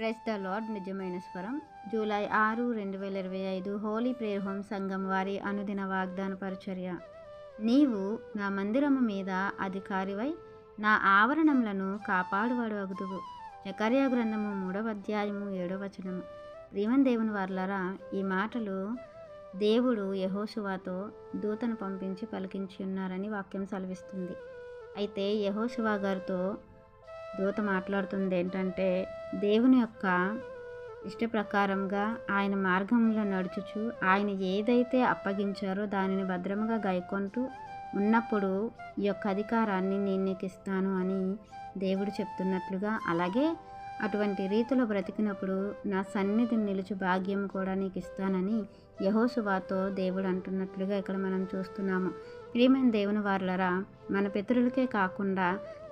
Praise the lord. నిజమైన స్వరం. July 6, 2025 Holi prayer home సంఘం వారి అనుదిన వాగ్దాన పరిచర్య. నీవు నా మందిరము మీద అధికారివై నా ఆవరణములను కాపాడువాడు అగుదువు. జకర్యా గ్రంథము 3వ అధ్యాయము 7వ వచనము. ప్రియమైన దేవుని వారలారా, ఈ మాటలు దేవుడు యెహోషువతో దూతను పంపించి పలికించి ఉన్నారని వాక్యం సెలవిస్తుంది. అయితే యెహోషువ గారితో దూత మాట్లాడుతుంది ఏంటంటే, దేవుని యొక్క ఇష్ట ప్రకారంగా ఆయన మార్గంలో నడుచుచు ఆయన ఏదైతే అప్పగించారో దానిని భద్రముగా గైకొంటూ ఉన్నప్పుడు ఈ యొక్క అధికారాన్ని నేను నీకు ఇస్తాను అని దేవుడు చెప్తున్నట్లుగా, అలాగే అటువంటి రీతిలో బ్రతికినప్పుడు నా సన్నిధిని నిలుచు భాగ్యం కూడా నీకు ఇస్తానని యెహోషువతో దేవుడు అంటున్నట్లుగా ఇక్కడ మనం చూస్తున్నాము. ప్రియమైన దేవుని వారలారా, మన పితరులకే కాకుండా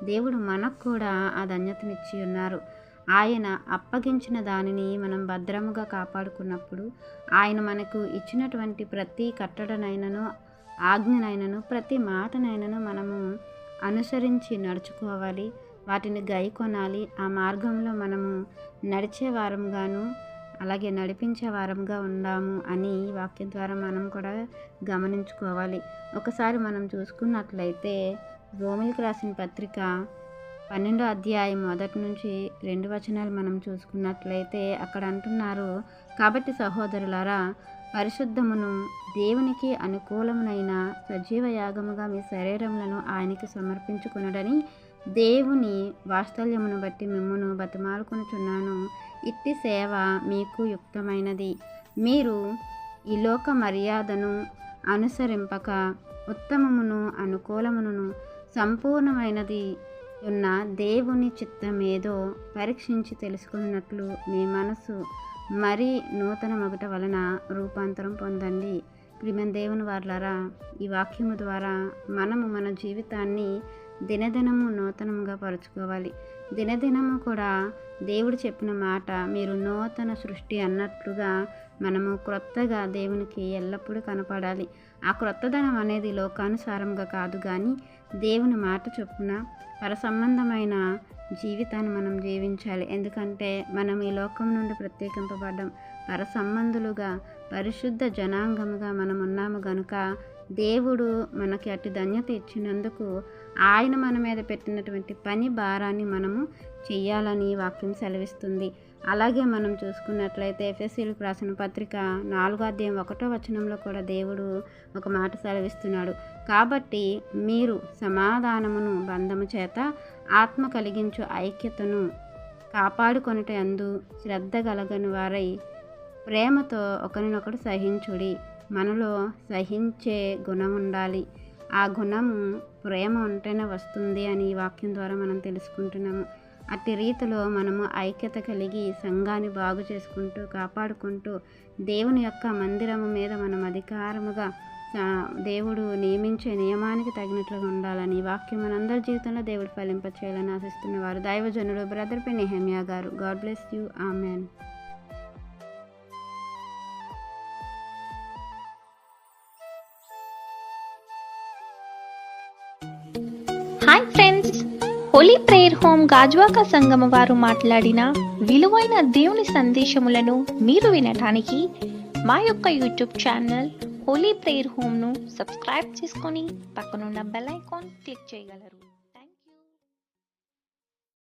దేవుడు మనకు కూడా ఆ ధన్యతనిచ్చి ఉన్నారు. ఆయన అప్పగించిన దానిని మనం భద్రముగా కాపాడుకున్నప్పుడు ఆయన మనకు ఇచ్చినటువంటి ప్రతి కట్టడనైనను ఆజ్ఞనైనను ప్రతి మాటనైనను మనము అనుసరించి నడుచుకోవాలి, వాటిని గైకొనాలి. ఆ మార్గంలో మనము నడిచే వారంగాను అలాగే నడిపించే వారంగా ఉండాము అని వాక్యం ద్వారా మనం కూడా గమనించుకోవాలి. ఒకసారి మనం చూసుకున్నట్లయితే రోమీయులకు రాసిన పత్రిక 12వ అధ్యాయం 1 నుంచి 2 వచనాలు మనం చూసుకున్నట్లయితే అక్కడ అంటున్నారు, కాబట్టి సహోదరులారా, పరిశుద్ధమును దేవునికి అనుకూలమునైన సజీవ యాగముగా మీ శరీరములను ఆయనకి సమర్పించుకొనుడని దేవుని వాత్సల్యమును బట్టి మిమ్మును బతిమాలుకొనుచున్నాను. ఇట్టి సేవ మీకు యుక్తమైనది. మీరు ఈ లోక మర్యాదను అనుసరింపక ఉత్తమమును అనుకూలమును సంపూర్ణమైనది ఉన్న దేవుని చిత్తమేదో పరీక్షించి తెలుసుకున్నట్లు మీ మనసు మరీ నూతన మగుట వలన రూపాంతరం పొందండి. ప్రియమైన దేవుని వారలారా, ఈ వాక్యము ద్వారా మనము మన జీవితాన్ని దినదినము నూతనంగా పరుచుకోవాలి. దినదినము కూడా దేవుడు చెప్పిన మాట, మీరు నూతన సృష్టి అన్నట్లుగా మనము క్రొత్తగా దేవునికి ఎల్లప్పుడూ కనపడాలి. ఆ క్రొత్తదనం అనేది లోకానుసారంగా కాదు, కానీ దేవుని మాట చొప్పున పరసంబంధమైన జీవితాన్ని మనం జీవించాలి. ఎందుకంటే మనం ఈ లోకం నుండి ప్రత్యేకింపబడ్డాం. పరసంబంధులుగా పరిశుద్ధ జనాంగముగా మనం ఉన్నాము గనుక దేవుడు మనకి అటు ధన్యత ఇచ్చినందుకు ఆయన మన మీద పెట్టినటువంటి పని భారాన్ని మనము చెయ్యాలని వాక్యం సెలవిస్తుంది. అలాగే మనం చూసుకున్నట్లయితే ఎఫెసీయులకు రాసిన పత్రిక 4వ అధ్యాయం 1వ వచనంలో కూడా దేవుడు ఒక మాట సెలవిస్తున్నాడు, కాబట్టి మీరు సమాధానమును బంధము చేత ఆత్మ కలిగించు ఐక్యతను కాపాడుకొనుట యందు శ్రద్ధ గలగని వారై ప్రేమతో ఒకరినొకడు సహించుడి. మనలో సహించే గుణం ఉండాలి. ఆ గుణము ప్రేమ ఉంటేనే వస్తుంది అని ఈ వాక్యం ద్వారా మనం తెలుసుకుంటున్నాము. అట్టి రీతిలో మనము ఐక్యత కలిగి సంఘాన్ని బాగు చేసుకుంటూ కాపాడుకుంటూ దేవుని యొక్క మందిరము మీద మనం అధికారముగా దేవుడు నియమించే నియమానికి తగినట్లుగా ఉండాలని వాక్యం మనందరి జీవితంలో దేవుడు ఫలింపచేయాలని ఆశిస్తున్నవారు దైవజనుడు బ్రదర్ పి నెహెమియా గారు. God bless you. Amen. Hi friends, Holi prayer home Gajuwaka సంఘము వారు మాట్లాడిన విలువైన దేవుని సందేశములను మీరు వినటానికి మా యొక్క యూట్యూబ్ ఛానల్ హోలీ ప్రేయర్ హోమ్ను సబ్స్క్రైబ్ చేసుకొని పక్కనున్న బెల్ ఐకాన్ క్లిక్ చేయగలరు.